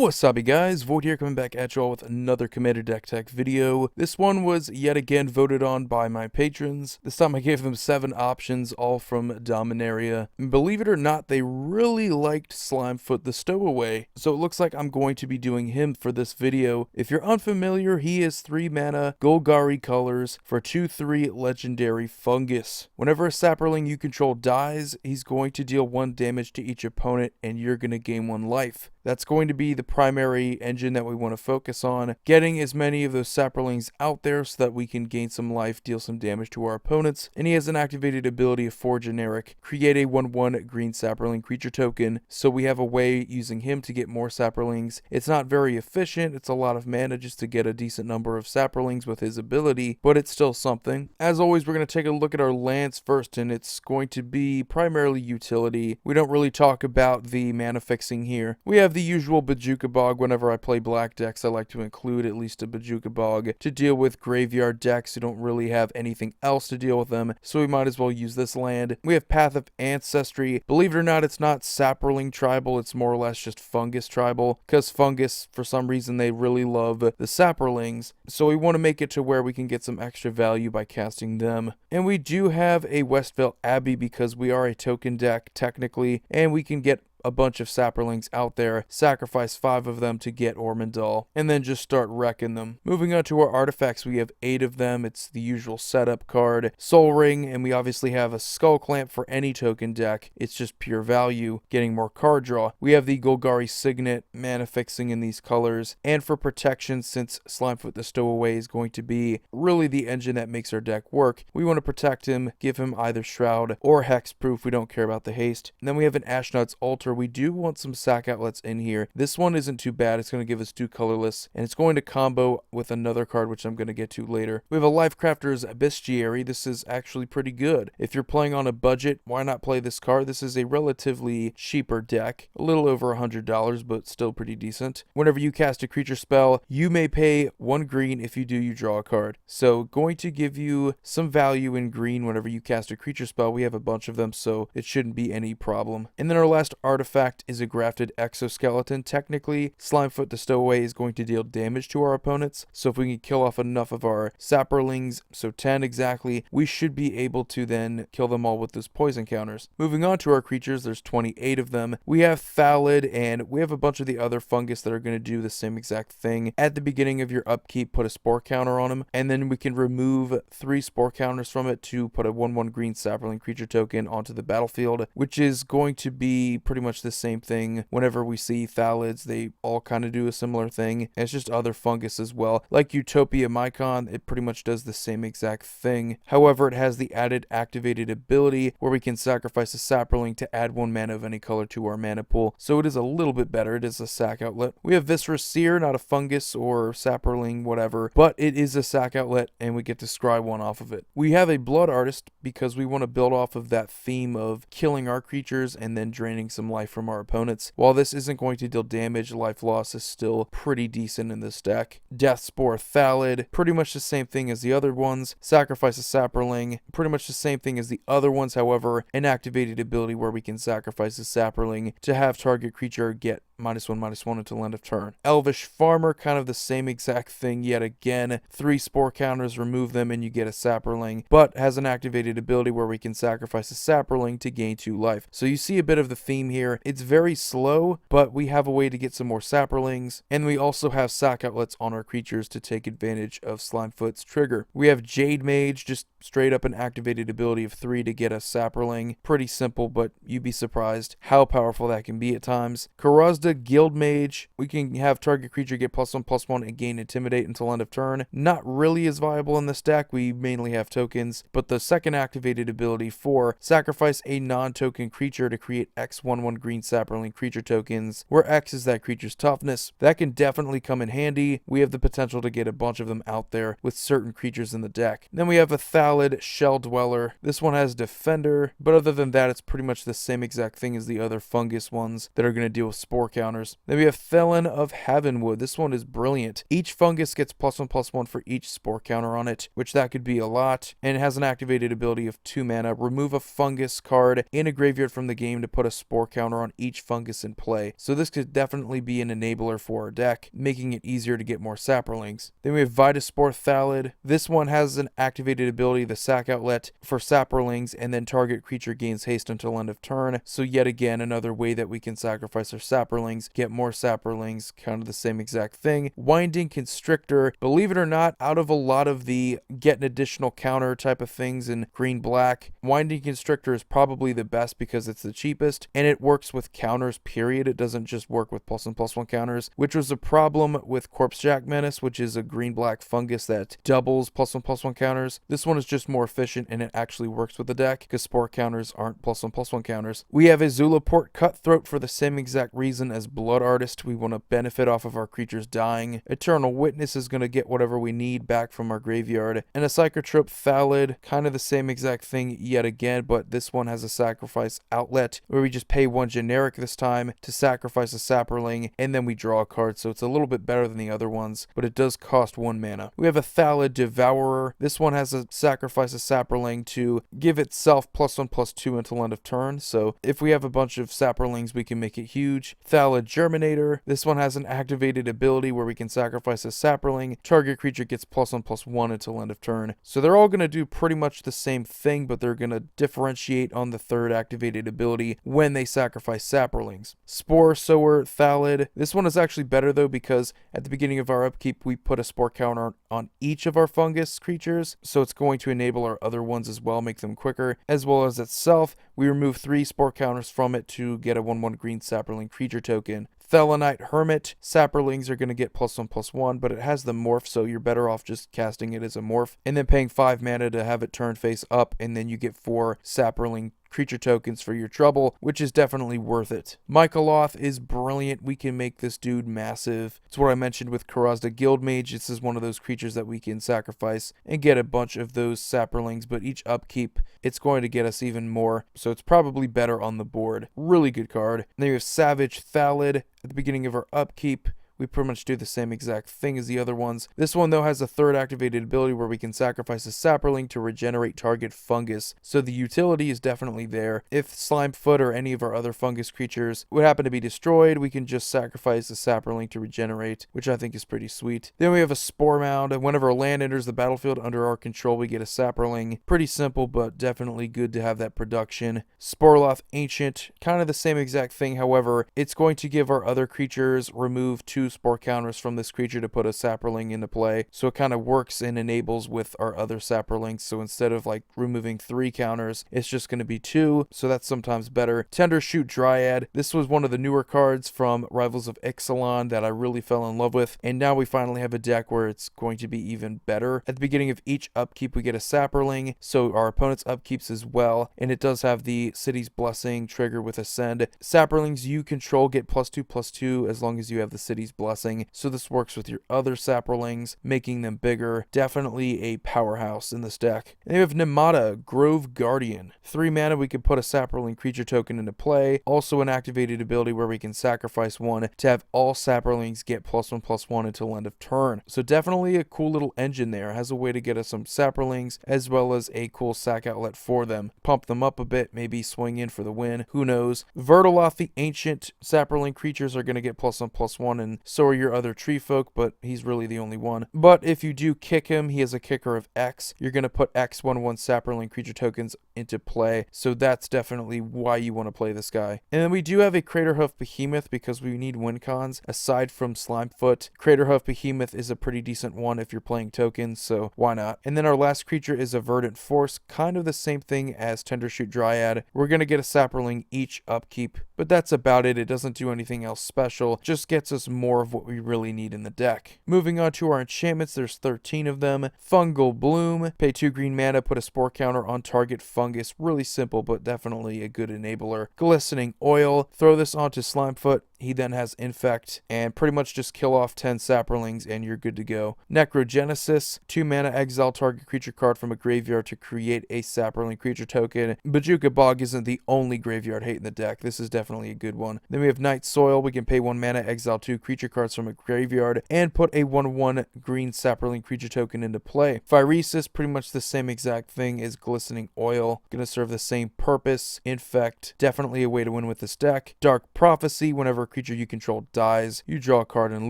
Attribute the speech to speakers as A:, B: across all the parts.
A: What's up, you guys? Void here, coming back at y'all with another Commander Deck Tech video. This one was yet again voted on by my patrons. This time I gave them 7 options, all from Dominaria. And believe it or not, they really liked Slimefoot the Stowaway, so it looks like I'm going to be doing him for this video. If you're unfamiliar, he is 3 mana, Golgari colors, for 2/3 legendary fungus. Whenever a sapperling you control dies, he's going to deal 1 damage to each opponent, and you're going to gain 1 life. That's going to be the primary engine that we want to focus on, getting as many of those sapperlings out there so that we can gain some life, deal some damage to our opponents. And he has an activated ability of 4 generic, create a 1/1 green sapperling creature token, so we have a way using him to get more sapperlings. It's not very efficient, it's a lot of mana just to get a decent number of sapperlings with his ability, but it's still something. As always, we're going to take a look at our lands first, and it's going to be primarily utility. We don't really talk about the mana fixing here. We have the usual Bojuka Bog. Whenever I play black decks, I like to include at least a Bojuka Bog to deal with graveyard decks who don't really have anything else to deal with them, so we might as well use this land. We have Path of Ancestry. Believe it or not, it's not sapperling tribal, it's more or less just fungus tribal, because fungus, for some reason, they really love the sapperlings, so we want to make it to where we can get some extra value by casting them. And we do have a Westvale Abbey because we are a token deck technically, and we can get a bunch of sapperlings out there, sacrifice 5 of them to get Ormondal, and then just start wrecking them. Moving on to our artifacts, we have 8 of them. It's the usual setup card, Soul Ring, and we obviously have a Skull Clamp for any token deck. It's just pure value, getting more card draw. We have the Golgari Signet, mana fixing in these colors, and for protection, since Slimefoot the Stowaway is going to be really the engine that makes our deck work, we want to protect him, give him either Shroud or Hexproof. We don't care about the haste. And then we have an Ashnod's Altar. We do want some sack outlets in here. This one isn't too bad. It's going to give us 2 colorless, and it's going to combo with another card, which I'm going to get to later. We have a Lifecrafter's Bestiary. This is actually pretty good. If you're playing on a budget, why not play this card? This is a relatively cheaper deck, a little over $100, but still pretty decent. Whenever you cast a creature spell, you may pay 1 green. If you do, you draw a card. So going to give you some value in green whenever you cast a creature spell. We have a bunch of them, so it shouldn't be any problem. And then our last artifact is a grafted exoskeleton. Technically, Slimefoot the Stowaway is going to deal damage to our opponents, so if we can kill off enough of our sapperlings, so 10 exactly, we should be able to then kill them all with those poison counters. Moving on to our creatures, there's 28 of them. We have Thallid, and we have a bunch of the other fungus that are going to do the same exact thing. At the beginning of your upkeep, put a spore counter on them, and then we can remove 3 spore counters from it to put a 1/1 green sapperling creature token onto the battlefield, which is going to be pretty much the same thing. Whenever we see Thallids, they all kind of do a similar thing. And it's just other fungus as well. Like Utopia Mycon, it pretty much does the same exact thing. However, it has the added activated ability where we can sacrifice a sapperling to add 1 mana of any color to our mana pool. So it is a little bit better. It is a sack outlet. We have Viscera Seer, not a fungus or sapperling, whatever, but it is a sack outlet, and we get to scry 1 off of it. We have a Blood Artist because we want to build off of that theme of killing our creatures and then draining some life from our opponents. While this isn't going to deal damage, life loss is still pretty decent in this deck. Deathspore Thallid, pretty much the same thing as the other ones. Sacrifice a sapperling, pretty much the same thing as the other ones, however, an activated ability where we can sacrifice a sapperling to have target creature get -1/-1 until end of turn. Elvish Farmer, kind of the same exact thing yet again. 3 spore counters, remove them, and you get a sapperling, but has an activated ability where we can sacrifice a sapperling to gain 2 life. So you see a bit of the theme here. It's very slow, but we have a way to get some more sapperlings, and we also have sack outlets on our creatures to take advantage of Slimefoot's trigger. We have Jade Mage, just straight up an activated ability of 3 to get a sapperling. Pretty simple, but you'd be surprised how powerful that can be at times. Karazda Guild Mage, we can have target creature get +1/+1 and gain Intimidate until end of turn. Not really as viable in this deck. We mainly have tokens, but the second activated ability for sacrifice a non-token creature to create X 1/1 green sapperling creature tokens, where X is that creature's toughness. That can definitely come in handy. We have the potential to get a bunch of them out there with certain creatures in the deck. Then we have a Thallid Shell Dweller. This one has Defender, but other than that, it's pretty much the same exact thing as the other fungus ones that are going to deal with spore counters. Then we have Felon of Heavenwood. This one is brilliant. Each fungus gets +1/+1 for each spore counter on it, which that could be a lot, and it has an activated ability of 2 mana. Remove a fungus card in a graveyard from the game to put a spore counter counter on each fungus in play. So this could definitely be an enabler for our deck, making it easier to get more Saprolings. Then we have Vitaspore Thallid. This one has an activated ability, the sack outlet, for Saprolings, and then target creature gains haste until end of turn. So yet again, another way that we can sacrifice our Saprolings, get more Saprolings, kind of the same exact thing. Winding Constrictor, believe it or not, out of a lot of the get an additional counter type of things in green-black, Winding Constrictor is probably the best because it's the cheapest, and it works with counters, period. It doesn't just work with +1/+1 counters, which was a problem with Corpsejack Menace, which is a green-black fungus that doubles +1/+1 counters. This one is just more efficient, and it actually works with the deck, because spore counters aren't +1/+1 counters. We have a Zulaport Cutthroat for the same exact reason as Blood Artist. We want to benefit off of our creatures dying. Eternal Witness is going to get whatever we need back from our graveyard. And a Psychotrope Thallid, kind of the same exact thing yet again, but this one has a sacrifice outlet where we just pay one generic this time to sacrifice a Saproling, and then we draw a card, so it's a little bit better than the other ones, but it does cost 1 mana. We have a Thallid Devourer. This one has a sacrifice a Saproling to give itself +1/+2 until end of turn, so if we have a bunch of Saprolings, we can make it huge. Thallid Germinator. This one has an activated ability where we can sacrifice a Saproling. Target creature gets +1/+1 until end of turn. So they're all going to do pretty much the same thing, but they're going to differentiate on the third activated ability when they sacrifice Saprolings. Spore Sower Thallid. This one is actually better though, because at the beginning of our upkeep, we put a spore counter on each of our fungus creatures, so it's going to enable our other ones as well, make them quicker, as well as itself. We remove 3 spore counters from it to get a 1/1 green Saproling creature token. Thelonite Hermit. Saprolings are going to get +1/+1, but it has the morph, so you're better off just casting it as a morph, and then paying 5 mana to have it turn face up, and then you get 4 Saproling creature tokens for your trouble, which is definitely worth it. Mycoloth is brilliant. We can make this dude massive. It's what I mentioned with Karazda Guildmage. This is one of those creatures that we can sacrifice and get a bunch of those Saprolings, but each upkeep, it's going to get us even more, so it's probably better on the board. Really good card. Then you have Savage Thallid. At the beginning of our upkeep, we pretty much do the same exact thing as the other ones. This one, though, has a third activated ability where we can sacrifice a Saproling to regenerate target fungus. So the utility is definitely there. If Slimefoot or any of our other fungus creatures would happen to be destroyed, we can just sacrifice a Saproling to regenerate, which I think is pretty sweet. Then we have a Spore Mound, and whenever a land enters the battlefield under our control, we get a Saproling. Pretty simple, but definitely good to have that production. Sporloth Ancient, kind of the same exact thing. However, it's going to give our other creatures remove 2 spore counters from this creature to put a Saproling into play, so it kind of works and enables with our other Saprolings. So instead of like removing 3 counters, it's just going to be 2, so that's sometimes better. Tendershoot Dryad. This was one of the newer cards from Rivals of Ixalan that I really fell in love with, and now we finally have a deck where it's going to be even better. At the beginning of each upkeep, we get a Saproling, so our opponent's upkeeps as well, and it does have the City's Blessing trigger with Ascend. Saprolings you control get +2/+2 as long as you have the City's Blessing, so this works with your other Saprolings, making them bigger. Definitely a powerhouse in this deck. And you have Nemata, Grove Guardian. 3 mana, we can put a Saproling creature token into play. Also an activated ability where we can sacrifice 1 to have all Saprolings get +1/+1 until end of turn. So definitely a cool little engine there. It has a way to get us some Saprolings, as well as a cool sack outlet for them. Pump them up a bit, maybe swing in for the win, who knows. Vertoloth the Ancient. Saproling creatures are going to get +1/+1, and so are your other tree folk, but he's really the only one. But if you do kick him, he has a kicker of X. You're going to put X 1/1 Saproling creature tokens into play, so that's definitely why you want to play this guy. And then we do have a Craterhoof Behemoth because we need win cons. Aside from Slimefoot, Craterhoof Behemoth is a pretty decent one if you're playing tokens, so why not? And then our last creature is a Verdant Force, kind of the same thing as Tendershoot Dryad. We're going to get a Saproling each upkeep, but that's about it. It doesn't do anything else special, just gets us more of what we really need in the deck. Moving on to our enchantments, there's 13 of them. Fungal Bloom, pay 2 green mana, put a spore counter on target fungus. Really simple, but definitely a good enabler. Glistening Oil, throw this onto Slimefoot. He then has Infect, and pretty much just kill off 10 Saprolings and you're good to go. Necrogenesis, 2 mana, exile target creature card from a graveyard to create a Saproling creature token. Bojuka Bog isn't the only graveyard hate in the deck. This is definitely a good one. Then we have Night Soil. We can pay 1 mana, exile 2 creature cards from a graveyard, and put a 1/1 green Saproling creature token into play. Phyresis, pretty much the same exact thing as Glistening Oil. Gonna serve the same purpose. Infect, definitely a way to win with this deck. Dark Prophecy, whenever a creature you control dies, you draw a card and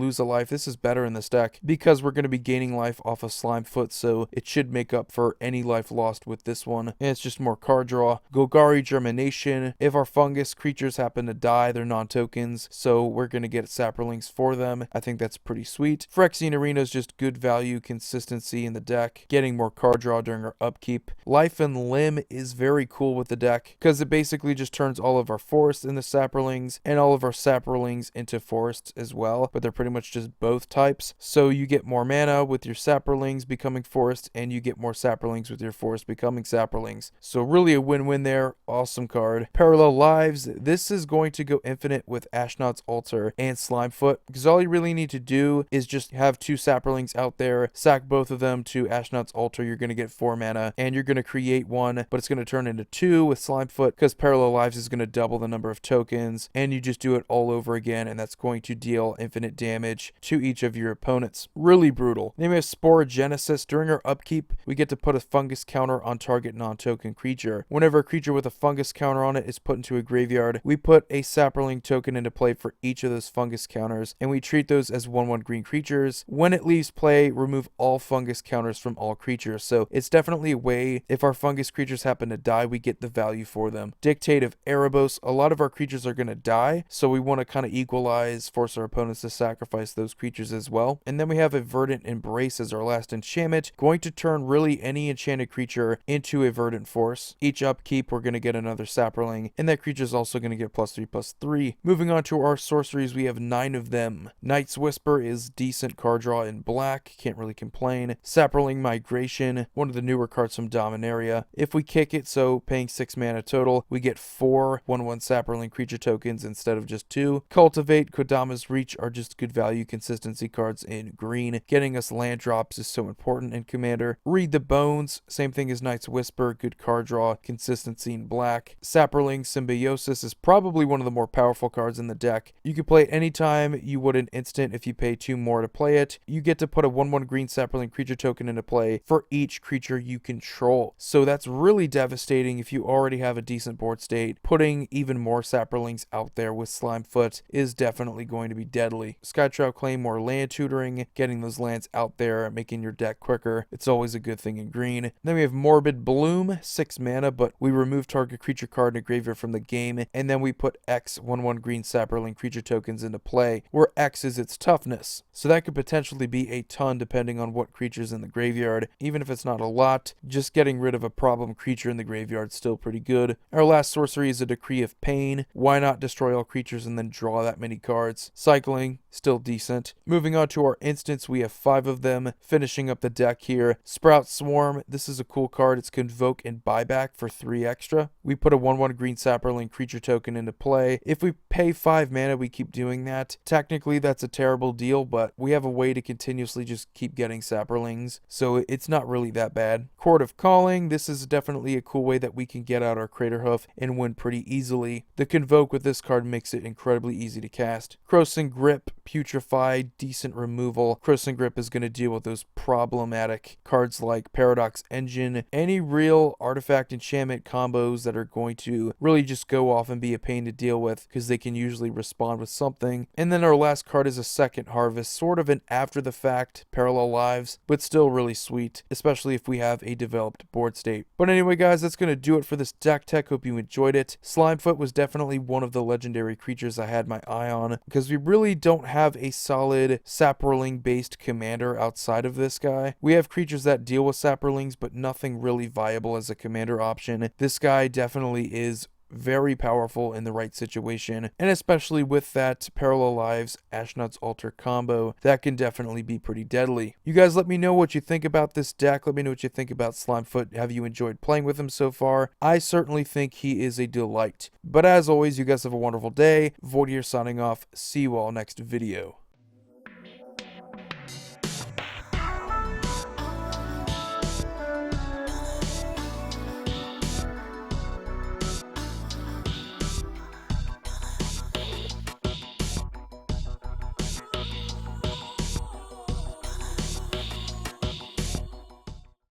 A: lose a life. This is better in this deck because we're going to be gaining life off of Slimefoot, so it should make up for any life lost with this one. And it's just more card draw. Golgari Germination, if our fungus creatures happen to die, they're non-tokens, so we're going to get Saprolings for them. I think that's pretty sweet. Phyrexian Arena is just good value, consistency in the deck, getting more card draw during our upkeep. Life and Limb is very cool with the deck because it basically just turns all of our forests into Saprolings and all of our Saprolings into forests as well, but they're pretty much just both types. So you get more mana with your Saprolings becoming forests, and you get more Saprolings with your forest becoming Saprolings. So really a win-win there. Awesome card. Parallel Lives. This is going to go infinite with Ashnod's Altar and Slimefoot, because all you really need to do is just have 2 Saprolings out there, sack both of them to Ashnod's Altar. You're going to get 4 mana, and you're going to create 1, but it's going to turn into 2 with Slimefoot, because Parallel Lives is going to double the number of tokens, and you just do it all over again, and that's going to deal infinite damage to each of your opponents. Really brutal. Then we have Sporogenesis. During our upkeep, we get to put a fungus counter on target non-token creature. Whenever a creature with a fungus counter on it is put into a graveyard, we put a Saproling token into play for each of those fungus counters, and we treat those as 1/1 green creatures. When it leaves play, remove all fungus counters from all creatures. So it's definitely a way, if our fungus creatures happen to die, we get the value for them. Dictate of Erebos. A lot of our creatures are going to die, so we want to kind of equalize, force our opponents to sacrifice those creatures as well. And then we have a Verdant Embrace as our last enchantment, going to turn really any enchanted creature into a Verdant Force. Each upkeep, we're going to get another Saproling, and that creature is also going to get +3/+3. Moving on to our sorceries, we have 9 of them. Night's Whisper is decent card draw in black, can't really complain. Saproling Migration, one of the newer cards from Dominaria. If we kick it, so paying 6 mana total, we get 4 1/1 Saproling creature tokens instead of just 2. Cultivate, Kodama's Reach are just good value consistency cards in green. Getting us land drops is so important in Commander. Read the Bones, same thing as Night's Whisper, good card draw, consistency in black. Saproling Symbiosis is probably one of the more powerful cards in the deck. You can play it anytime you would an instant if you pay 2 more to play it. You get to put a 1/1 green Saproling creature token into play for each creature you control. So that's really devastating if you already have a decent board state. Putting even more Saprolings out there with Slimefoot is definitely going to be deadly. Skytrout Claim, more land tutoring, getting those lands out there, making your deck quicker. It's always a good thing in green. Then we have Morbid Bloom, 6 mana, but we remove target creature card in a graveyard from the game, and then we put X 1/1 green Saproling creature tokens into play, where X is its toughness. So that could potentially be a ton depending on what creature's in the graveyard. Even if it's not a lot, just getting rid of a problem creature in the graveyard is still pretty good. Our last sorcery is a Decree of Pain. Why not destroy all creatures and then draw that many cards? Cycling, still decent. Moving on to our instants, we have 5 of them. Finishing up the deck here. Sprout Swarm, this is a cool card. It's Convoke and Buyback for 3 extra. We put a 1/1 green Saproling creature token into play. If we pay 5 mana, we keep doing that. Technically, that's a terrible deal, but we have a way to continuously just keep getting Saprolings, so it's not really that bad. Court of Calling, this is definitely a cool way that we can get out our Craterhoof and win pretty easily. The Convoke with this card makes it incredibly easy to cast. Crossing Grip, Putrefy, decent removal. Crossing Grip is going to deal with those problematic cards like Paradox Engine, any real artifact enchantment combos that are going to really just go off and be a pain to deal with, because they can usually respond with something. And then our last card is a Second Harvest, sort of an after the fact Parallel Lives, but still really sweet, especially if we have a developed board state. But anyway guys, that's going to do it for this deck tech. Hope you enjoyed it. Slimefoot was definitely one of the legendary creatures I had my eye on, because we really don't have a solid Saproling based commander outside of this guy. We have creatures that deal with Saprolings, but nothing really viable as a commander option. This guy definitely is very powerful in the right situation, and especially with that Parallel Lives Ashnod's Altar combo, that can definitely be pretty deadly. You guys let me know what you think about this deck. Let me know what you think about Slimefoot. Have you enjoyed playing with him so far? I certainly think he is a delight. But as always, you guys have a wonderful day. Void here signing off. See you all next video.